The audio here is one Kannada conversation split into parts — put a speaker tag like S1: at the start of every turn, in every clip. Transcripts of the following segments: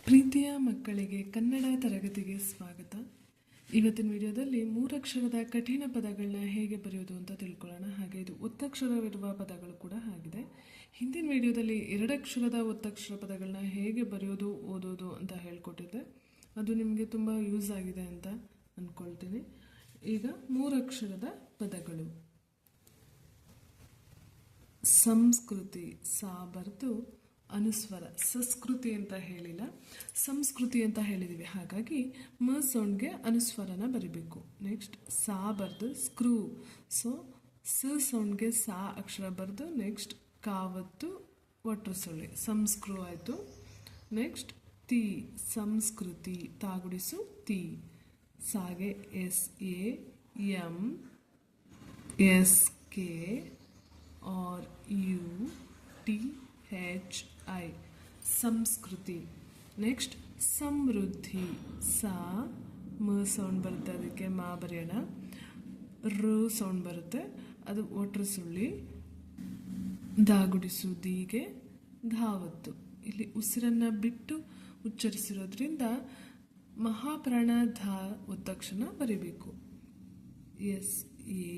S1: ಪ್ರೀತಿಯ ಮಕ್ಕಳಿಗೆ ಕನ್ನಡ ತರಗತಿಗೆ ಸ್ವಾಗತ. ಇವತ್ತಿನ ವಿಡಿಯೋದಲ್ಲಿ ಮೂರಕ್ಷರದ ಕಠಿಣ ಪದಗಳನ್ನ ಹೇಗೆ ಬರೆಯೋದು ಅಂತ ತಿಳ್ಕೊಳ್ಳೋಣ. ಹಾಗೆ ಇದು ಒತ್ತಕ್ಷರವಿರುವ ಪದಗಳು ಕೂಡ ಆಗಿದೆ. ಹಿಂದಿನ ವಿಡಿಯೋದಲ್ಲಿ ಎರಡಕ್ಷರದ ಒತ್ತಕ್ಷರ ಪದಗಳನ್ನ ಹೇಗೆ ಬರೆಯೋದು ಓದೋದು ಅಂತ ಹೇಳ್ಕೊಟ್ಟಿದ್ದೆ. ಅದು ನಿಮಗೆ ತುಂಬ ಯೂಸ್ ಆಗಿದೆ ಅಂತ ಅಂದ್ಕೊಳ್ತೀನಿ. ಈಗ ಮೂರಕ್ಷರದ ಪದಗಳು. ಸಂಸ್ಕೃತಿ, ಸಾ ಬರ್ದು ಅನುಸ್ವರ, ಸಂಸ್ಕೃತಿ ಅಂತ ಹೇಳಿಲ್ಲ, ಸಂಸ್ಕೃತಿ ಅಂತ ಹೇಳಿದ್ದೀವಿ. ಹಾಗಾಗಿ ಮ ಸೌಂಡ್ಗೆ ಅನುಸ್ವರನ ಬರಿಬೇಕು. ನೆಕ್ಸ್ಟ್ ಸಾ ಬರ್ದು ಸ್ಕ್ರೂ, ಸೊ ಸ ಸೌಂಡ್ಗೆ ಸಾ ಅಕ್ಷರ ಬರ್ದು ನೆಕ್ಸ್ಟ್ ಕಾವತ್ತು ಒಟ್ರು ಸೊಳ್ಳೆ ಸಂಸ್ಕೃ ಆಯಿತು. ನೆಕ್ಸ್ಟ್ ತಿ, ಸಂಸ್ಕೃತಿ, ತಾಗುಡಿಸು ತಿ, ಸಾಗೆ S A M S K R U T H I, ಸಂಸ್ಕೃತಿ. ನೆಕ್ಸ್ಟ್ ಸಮೃದ್ಧಿ, ಸಾ ಮ ಸೌಂಡ್ ಬರುತ್ತೆ, ಅದಕ್ಕೆ ಮಾ ಬರೆಯೋಣ. ರು ಸೌಂಡ್ ಬರುತ್ತೆ, ಅದು ಒಟ್ರು ಸುಳ್ಳಿ. ದಾಗುಡಿಸು ದೀಗೆ ಧಾವತ್ತು. ಇಲ್ಲಿ ಉಸಿರನ್ನು ಬಿಟ್ಟು ಉಚ್ಚರಿಸಿರೋದ್ರಿಂದ ಮಹಾಪ್ರಾಣ ಧಾ ಒತ್ತಕ್ಷರ ಬರೀಬೇಕು. S A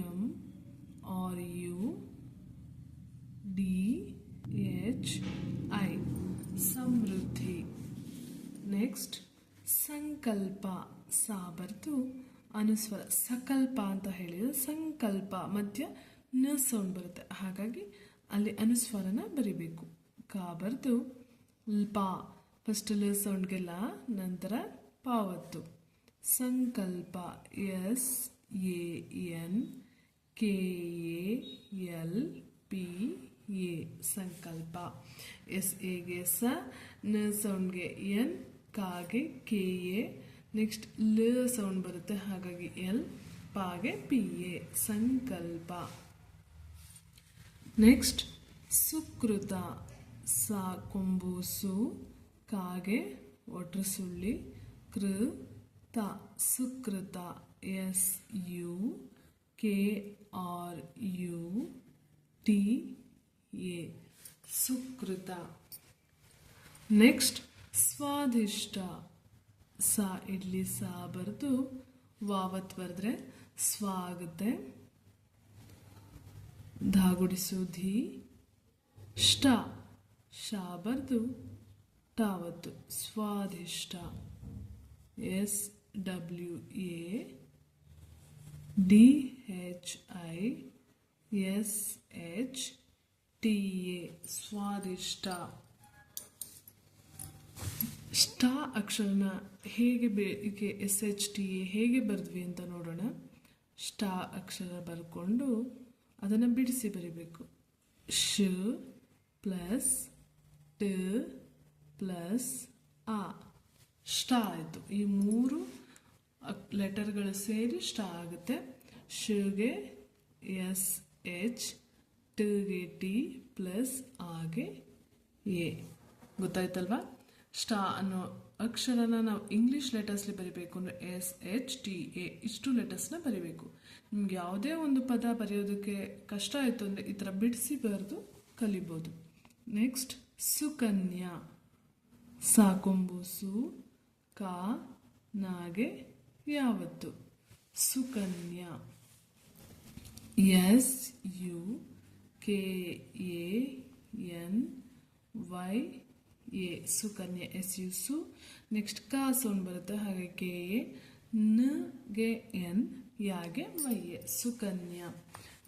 S1: M R U D H I, ಸಮೃದ್ಧಿ. ನೆಕ್ಸ್ಟ್ ಸಂಕಲ್ಪ, ಸಾ ಬರ್ದು ಅನುಸ್ವರ, ಸಕಲ್ಪ ಅಂತ ಹೇಳಿದ್ರೆ ಸಂಕಲ್ಪ ಮಧ್ಯ ನ ಸೌಂಡ್ ಬರುತ್ತೆ, ಹಾಗಾಗಿ ಅಲ್ಲಿ ಅನುಸ್ವರನ ಬರಿಬೇಕು. ಕಾ ಬರ್ದು ಪಾ, ಫಸ್ಟ್ ಲ ಸೌಂಡ್ಗೆ ಲಾ, ನಂತರ ಪಾವತ್ತು. ಸಂಕಲ್ಪ, S A N K A L P A, ಸಂಕಲ್ಪ. ಎಸ್ ಎಗೆ ಸ, ನ ಸೌಂಡ್ಗೆ ಎನ್, ಕಾಗೆ ಕೆ ಎ, ನೆಕ್ಸ್ಟ್ ಲ ಸೌಂಡ್ ಬರುತ್ತೆ, ಹಾಗಾಗಿ ಎಲ್, ಪಾಗೆ ಪಿ ಎ, ಸಂಕಲ್ಪ. ನೆಕ್ಸ್ಟ್ ಸುಕೃತ, ಸಾ ಕೊಂಬು ಸು, ಕಾಗೆ ಒಟ್ರು ಸುಳ್ಳಿ, ಕೃ ತ, ಸುಕೃತ, S U K R U T A, ಸುಕೃತ. ನೆಕ್ಸ್ಟ್ ಸ್ವಾದಿಷ್ಟ, ಸಾ ಇಡ್ಲಿ ಸಾ ಬರ್ದು ವಾವತ್ ಬರೆದ್ರೆ ಸ್ವಾ ಆಗುತ್ತೆ. ಧಾಗುಡಿಸು ಧಿ, ಷ್ಟ, ಶಾ ಬರ್ದು ಟಾವತ್ತು, ಸ್ವಾದಿಷ್ಟ. S W A D H I S H T A, ಸ್ವಾದಿಷ್ಟ. ಷ್ಟ ಅಕ್ಷರನ ಹೇಗೆ ಎಸ್ ಎಚ್ ಟಿ ಎ ಹೇಗೆ ಬರೆದ್ವಿ ಅಂತ ನೋಡೋಣ. ಷ್ಟ ಅಕ್ಷರ ಬರ್ಕೊಂಡು ಅದನ್ನು ಬಿಡಿಸಿ ಬರಿಬೇಕು. ಶ ಪ್ಲಸ್ ಟ ಪ್ಲಸ್ ಆ, ಷ್ಟ ಆಯಿತು. ಈ ಮೂರು ಲೆಟರ್ಗಳು ಸೇರಿ ಷ್ಟ ಆಗುತ್ತೆ. ಶಗೆ ಎಸ್ ಎಚ್, ಟಿಗೆ ಟಿ ಪ್ಲಸ್ ಆಗೆ ಎ. ಗೊತ್ತಾಯ್ತಲ್ವಾ? ಷ್ಟ ಅನ್ನೋ ಅಕ್ಷರನ ನಾವು ಇಂಗ್ಲೀಷ್ ಲೆಟರ್ಸ್ಲಿ ಬರಿಬೇಕು ಅಂದರೆ ಎಸ್ ಎಚ್ ಟಿ ಎ, ಇಷ್ಟು ಲೆಟರ್ಸ್ನ ಬರಿಬೇಕು. ನಿಮ್ಗೆ ಯಾವುದೇ ಒಂದು ಪದ ಬರೆಯೋದಕ್ಕೆ ಕಷ್ಟ ಆಯಿತು ಅಂದರೆ ಈ ಥರ ಬಿಡಿಸಿ ಬರೆದು ಕಲಿಬೋದು. ನೆಕ್ಸ್ಟ್ ಸುಕನ್ಯಾ, ಸಾಕೊಂಬು ಸು, ಕಾ ನಾಗೆ ಯಾವತ್ತು, ಸುಕನ್ಯಾ. S U K A N Y A, ಸುಕನ್ಯಾ, ಎಸ್ ಯು ಸು. ನೆಕ್ಸ್ಟ್ ಕಾ ಸೌಂಡ್ ಬರುತ್ತೆ, ಹಾಗೆ ಕೆ ಎ, ಗೆ ಎನ್, ಯಾಗೆ ವೈ ಎ, ಸುಕನ್ಯಾ.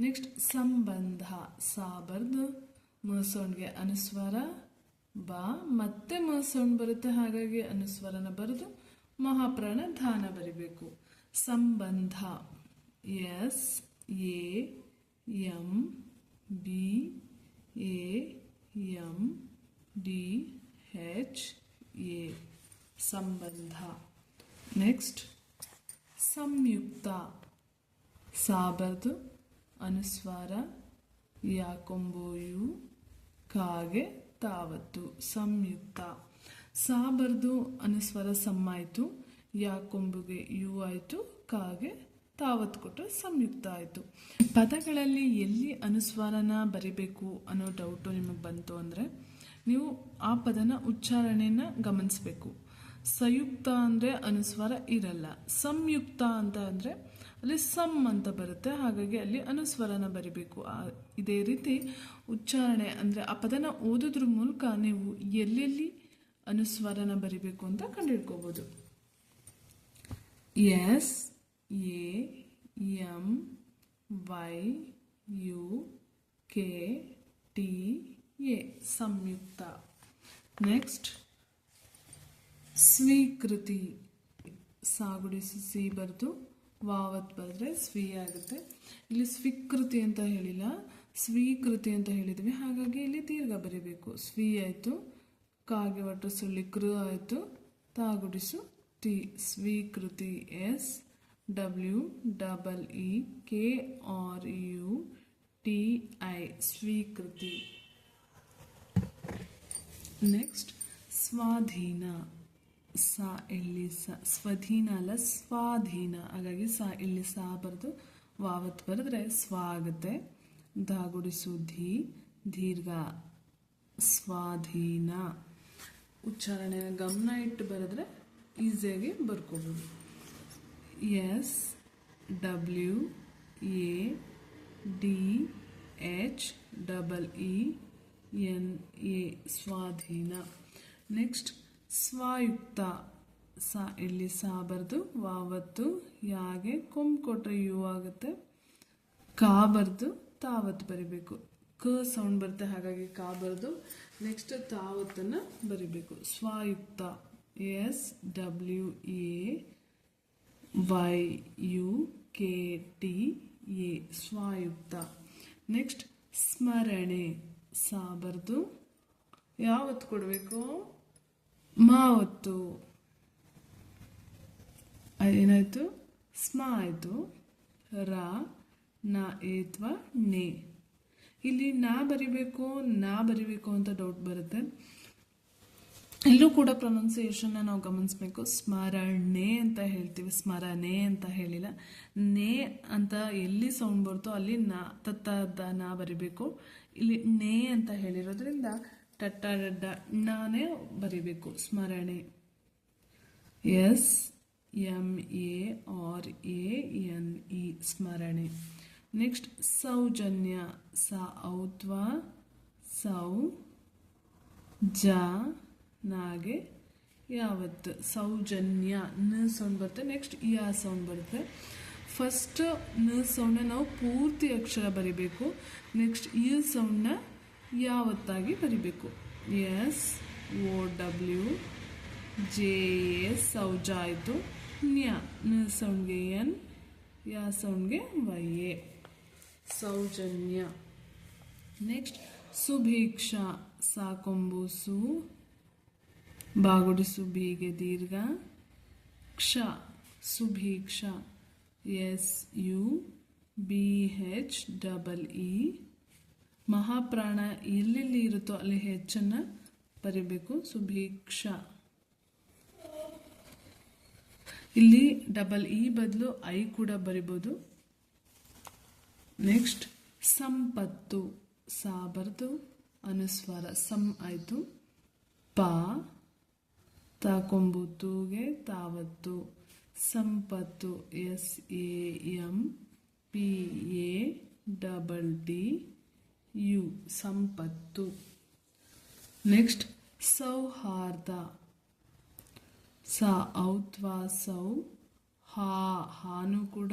S1: ನೆಕ್ಸ್ಟ್ ಸಂಬಂಧ, ಸಾ ಬರ್ದು ಮ ಸೌಂಡ್ಗೆ ಅನುಸ್ವರ ಬಾ, ಮತ್ತೆ ಮ ಸೌಂಡ್ ಬರುತ್ತೆ, ಹಾಗಾಗಿ ಅನುಸ್ವರನ ಬರೆದು ಮಹಾಪ್ರಾಣ ಧಾನ ಬರಿಬೇಕು. ಸಂಬಂಧ, S A M B A M D H A, ಸಂಬಂಧ. ನೆಕ್ಸ್ಟ್ ಸಂಯುಕ್ತ, ಸಾ ಬರ್ದು ಅನುಸ್ವಾರ ಯಾಕೊಂಬು ಯು, ಕಾಗೆ ತಾವತ್ತು, ಸಂಯುಕ್ತ. ಸಾ ಬರ್ದು ಅನುಸ್ವರ ಸಮ್ ಆಯಿತು, ಯಾಕೊಂಬುಗೆ ಯು ಆಯಿತು, ಕಾಗೆ ತಾವತ್ತು ಕೊಟ್ಟರೆ ಸಂಯುಕ್ತ ಆಯಿತು. ಪದಗಳಲ್ಲಿ ಎಲ್ಲಿ ಅನುಸ್ವಾರನ ಬರಿಬೇಕು ಅನ್ನೋ ಡೌಟು ನಿಮಗೆ ಬಂತು ಅಂದರೆ ನೀವು ಆ ಪದನ ಉಚ್ಚಾರಣೆಯನ್ನು ಗಮನಿಸಬೇಕು. ಸಂಯುಕ್ತ ಅಂದರೆ ಅನುಸ್ವಾರ ಇರಲ್ಲ. ಸಂಯುಕ್ತ ಅಂತ ಅಂದರೆ ಅಲ್ಲಿ ಸಮ್ ಅಂತ ಬರುತ್ತೆ, ಹಾಗಾಗಿ ಅಲ್ಲಿ ಅನುಸ್ವರನ ಬರಿಬೇಕು. ಇದೇ ರೀತಿ ಉಚ್ಚಾರಣೆ ಅಂದರೆ ಆ ಪದನ ಓದೋದ್ರ ಮೂಲಕ ನೀವು ಎಲ್ಲೆಲ್ಲಿ ಅನುಸ್ವರನ ಬರಿಬೇಕು ಅಂತ ಕಂಡುಹಿಡ್ಕೋಬೋದು. S, A, M, Y, U, K, T, A ಸಂಯುಕ್ತ. ನೆಕ್ಸ್ಟ್ ಸ್ವೀಕೃತಿ. ಸಾಗುಡಿಸಿ ಸಿ ಬರೆದು ವಾವತ್ ಬರೆದ್ರೆ ಸ್ವೀ ಆಗುತ್ತೆ. ಇಲ್ಲಿ ಸ್ವೀಕೃತಿ ಅಂತ ಹೇಳಿಲ್ಲ, ಸ್ವೀಕೃತಿ ಅಂತ ಹೇಳಿದ್ವಿ, ಹಾಗಾಗಿ ಇಲ್ಲಿ ದೀರ್ಘ ಬರೀಬೇಕು. ಸ್ವೀ ಆಯಿತು, ಕಾಗೆ ಒಟ್ಟು ಸುಳ್ಳಿ ಕೃ ಆಯಿತು, ತಾಗುಡಿಸು ಟಿ ಸ್ವೀಕೃತಿ. S W double E K R U T I ಸ್ವೀಕೃತಿ. ನೆಕ್ಸ್ಟ್ ಸ್ವಾಧೀನ. ಸಾ ಇಲ್ಲಿ ಸ್ವಧೀನ ಅಲ್ಲ ಸ್ವಾಧೀನ, ಹಾಗಾಗಿ ಸಾ ಇಲ್ಲಿ ಸಾ ಬರೆದು ವಾವತ್ ಬರೆದ್ರೆ ಸ್ವ ಆಗುತ್ತೆ. ಧಾಗುಡಿಸು ಧೀ ದೀರ್ಘ ಸ್ವಾಧೀನ. ಉಚ್ಚಾರಣೆಯ ಗಮನ ಇಟ್ಟು ಬರೆದ್ರೆ ಈಸಿಯಾಗಿ ಬರ್ಕೋಬೋದು. S W A D H double E N A ಸ್ವಾಧೀನ. ನೆಕ್ಸ್ಟ್ ಸ್ವಾಯುಕ್ತ. ಸಾ ಇಲ್ಲಿ ಸಾ ಬರೆದು ವಾವತ್ತು ಯಾಗೆ ಕೊಂಬ್ ಕೊಟ್ರೆ ಯು ಆಗುತ್ತೆ. ಕಾ ಬರೆದು ತಾವತ್ತು ಬರಿಬೇಕು. ಕ ಸೌಂಡ್ ಬರುತ್ತೆ, ಹಾಗಾಗಿ ಕಾ ಬರೆದು ನೆಕ್ಸ್ಟ್ ತಾವತ್ತನ್ನು ಬರಿಬೇಕು. ಸ್ವಾಯುಕ್ತ. S W A Y U K T A ಸ್ವಾಯುಕ್ತ. ನೆಕ್ಸ್ಟ್ ಸ್ಮರಣೆ. ಸಾ ಬರೆದು ಯಾವತ್ತು ಕೊಡಬೇಕು, ಮಾವತ್ತು. ಏನಾಯಿತು, ಸ್ಮ ಆಯಿತು. ರಾ ನಾ ಏತ್ವ ನೇ. ಇಲ್ಲಿ ನಾ ಬರಿಬೇಕು ಅಂತ ಡೌಟ್ ಬರುತ್ತೆ. ಇಲ್ಲೂ ಕೂಡ ಪ್ರೊನೌನ್ಸಿಯೇಷನ್ನ ನಾವು ಗಮನಿಸಬೇಕು. ಸ್ಮರಣೆ ಅಂತ ಹೇಳ್ತೀವಿ, ಸ್ಮರಣೆ ಅಂತ ಹೇಳಿಲ್ಲ. ನೇ ಅಂತ ಎಲ್ಲಿ ಸೌಂಡ್ ಬರುತ್ತೋ ಅಲ್ಲಿ ನಾ ತತ್ತ ನಾ ಬರಿಬೇಕು. ಇಲ್ಲಿ ನೇ ಅಂತ ಹೇಳಿರೋದ್ರಿಂದ ಟಟ್ಟ ಡಡ್ಡ ನಾನೇ ಬರಿಬೇಕು. ಸ್ಮರಣೆ. S M A R A N E ಸ್ಮರಣೆ. ನೆಕ್ಸ್ಟ್ ಸೌಜನ್ಯ. ಸ ಔತ್ವ ಸೌ ಜ ನಾಗೆ ಯಾವತ್ತು ಸೌಜನ್ಯ. ನ ಸೌಂಡ್ ಬರುತ್ತೆ, ನೆಕ್ಸ್ಟ್ ಯಾ ಸೌಂಡ್ ಬರುತ್ತೆ. ಫಸ್ಟ್ ನ ಸೌಂಡ್ನ ನಾವು ಪೂರ್ತಿ ಅಕ್ಷರ ಬರಿಬೇಕು, ನೆಕ್ಸ್ಟ್ ಈ ಸೌಂಡ್ನ ಯಾವತ್ತಾಗಿ ಬರಿಬೇಕು. S O W J A ಸೌಜ ಆಯಿತು. ನ್ಯ ನ ಸೌಂಡ್ಗೆ ಎನ್, ಯಾ ಸೌಂಡ್ಗೆ ವೈ ಎ ಸೌಜನ್ಯ. ನೆಕ್ಸ್ಟ್ ಸುಭೀಕ್ಷಾ. ಸಾಕೊಂಬು ಸು ಬಾಗುಡಿಸು ಬೀಗೆ ದೀರ್ಘ ಕ್ಷ ಸುಭೀಕ್ಷಾ. S U B H double E. ಮಹಾಪ್ರಾಣ ಎಲ್ಲೆಲ್ಲಿ ಇರುತ್ತೋ ಅಲ್ಲಿ ಹೆಚ್ಚನ್ನು ಬರಿಬೇಕು. ಸುಭೀಕ್ಷಾ. ಇಲ್ಲಿ ಡಬಲ್ ಇ ಬದಲು ಐ ಕೂಡ ಬರಿಬೋದು. ನೆಕ್ಸ್ಟ್ ಸಂಪತ್ತು. ಸಾ ಬರೆದು ಅನುಸ್ವಾರ ಸಂ ಆಯಿತು. ಪ ತಾಕೊಂಬು ತೂಗೆ ತಾವತ್ತು ಸಂಪತ್ತು. S A M P A double D U ಸಂಪತ್ತು. ನೆಕ್ಸ್ಟ್ ಸೌಹಾರ್ದ. ಸ ಔತ್ವಾ ಸೌ ಹಾ ಹಾನು ಕೂಡ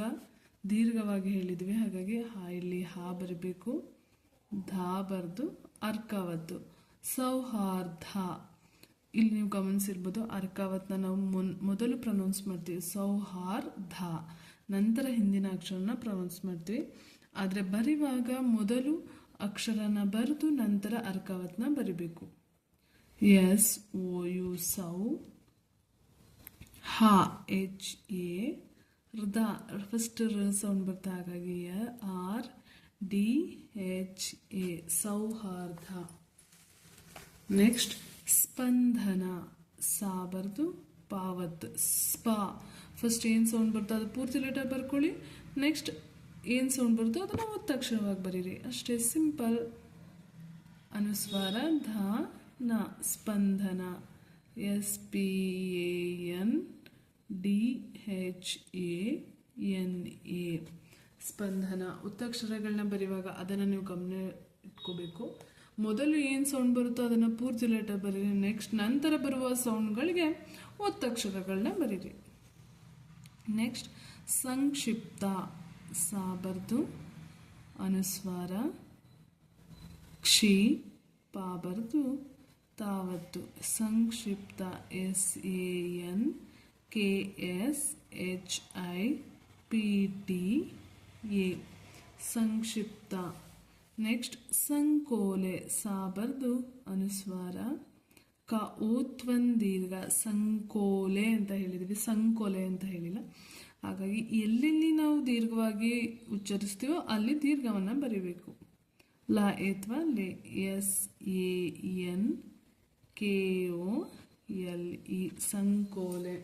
S1: ದೀರ್ಘವಾಗಿ ಹೇಳಿದ್ವಿ, ಹಾಗಾಗಿ ಹಾ ಇಲ್ಲಿ ಹಾ ಬರಬೇಕು. ಧಾ ಬರೆದು ಅರ್ಕಾವತ್ತು ಸೌಹಾರ್ದ. ಇಲ್ಲಿ ನೀವು ಗಮನಿಸಿರ್ಬೋದು, ಅರ್ಕಾವತ್ನ ನಾವು ಮೊದಲು ಪ್ರೊನೌನ್ಸ್ ಮಾಡ್ತೀವಿ ಸೌಹಾರ್ದ, ನಂತರ ಹಿಂದಿನ ಅಕ್ಷರನ ಪ್ರೊನೌನ್ಸ್ ಮಾಡ್ತೀವಿ. ಆದರೆ ಬರೆಯುವಾಗ ಮೊದಲು ಅಕ್ಷರನ ಬರೆದು ನಂತರ ಅರ್ಕಾವತ್ನ ಬರಿಬೇಕು. ಎಸ್ ಓ ಯು ಸೌ. ಹಾ ಎಚ್ ಎ ಹೃದ ಫಸ್ಟ್ ರ ಸೌಂಡ್ ಬರ್ತಾ, ಹಾಗಾಗಿ ಆರ್ ಡಿ ಎಚ್ ಎ ಸೌಹಾರ್ದ. ನೆಕ್ಸ್ಟ್ ಸ್ಪಂದನ. ಸಾ ಬರ್ದು ಪಾವತ್ ಸ್ಪಾ. ಫಸ್ಟ್ ಏನು ಸೌಂಡ್ ಬರ್ತೋ ಅದು ಪೂರ್ತಿ ಲೆಟರ್ ಬರ್ಕೊಳ್ಳಿ, ನೆಕ್ಸ್ಟ್ ಏನು ಸೌಂಡ್ ಬರ್ತೋ ಅದನ್ನು ಒತ್ತಕ್ಷರವಾಗಿ ಬರೀರಿ, ಅಷ್ಟೇ ಸಿಂಪಲ್. ಅನುಸ್ವಾರ ಧ ನ ಸ್ಪಂದನ SPANDHANA ಸ್ಪಂದನ. ಒತ್ತಕ್ಷರಗಳನ್ನ ಬರೆಯುವಾಗ ಅದನ್ನು ನೀವು ಗಮನ ಇಟ್ಕೋಬೇಕು. ಮೊದಲು ಏನು ಸೌಂಡ್ ಬರುತ್ತೋ ಅದನ್ನು ಪೂರ್ತಿ ಲೆಟರ್ ಬರೀರಿ. ನೆಕ್ಸ್ಟ್ ನಂತರ ಬರುವ ಸೌಂಡ್ಗಳಿಗೆ ಒತ್ತಕ್ಷರಗಳನ್ನ ಬರೀರಿ. ನೆಕ್ಸ್ಟ್ ಸಂಕ್ಷಿಪ್ತ ಸಾ ಬರ್ದು ಅನುಸ್ವಾರ, ಕ್ಷಿ ಪಾ ಬರ್ದು ತಾವತ್ತು. ಸಂಕ್ಷಿಪ್ತ SANKSHIPTA ಸಂಕ್ಷಿಪ್ತ. ನೆಕ್ಸ್ಟ್ ಸಂಕೋಲೆ ಸಾ ಬರ್ದು ಅನುಸ್ವಾರ, ಕ ಓತ್ವನ್ ದೀರ್ಘ ಸಂಕೋಲೆ ಅಂತ ಹೇಳಿದ್ವಿ, ಸಂಕೋಲೆ ಅಂತ ಹೇಳಿಲ್ಲ. ಹಾಗಾಗಿ ಎಲ್ಲೆಲ್ಲಿ ನಾವು ದೀರ್ಘವಾಗಿ ಉಚ್ಚರಿಸ್ತೀವೋ ಅಲ್ಲಿ ದೀರ್ಘವನ್ನು ಬರೀಬೇಕು. ಲ ಏತ್ವ ಲೆ SANKOLE ಸಂಕೋಲೆ.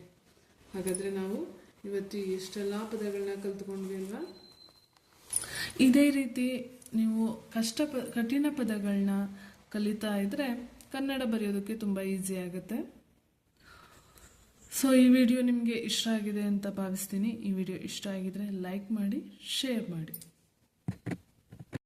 S1: ಹಾಗಾದರೆ ನಾವು ಇವತ್ತು ಎಷ್ಟೆಲ್ಲ ಪದಗಳನ್ನ ಕಲ್ತ್ಕೊಂಡ್ವಿ ಅಲ್ವಾ? ಇದೇ ರೀತಿ ನೀವು ಕಠಿಣ ಪದಗಳನ್ನ ಕಲಿತಾ ಇದ್ದರೆ ಕನ್ನಡ ಬರೆಯೋದಕ್ಕೆ ತುಂಬ ಈಸಿ ಆಗುತ್ತೆ. ಸೊ ಈ ವಿಡಿಯೋ ನಿಮಗೆ ಇಷ್ಟ ಆಗಿದೆ ಅಂತ ಭಾವಿಸ್ತೀನಿ. ಈ ವಿಡಿಯೋ ಇಷ್ಟ ಆಗಿದ್ರೆ ಲೈಕ್ ಮಾಡಿ, ಶೇರ್ ಮಾಡಿ.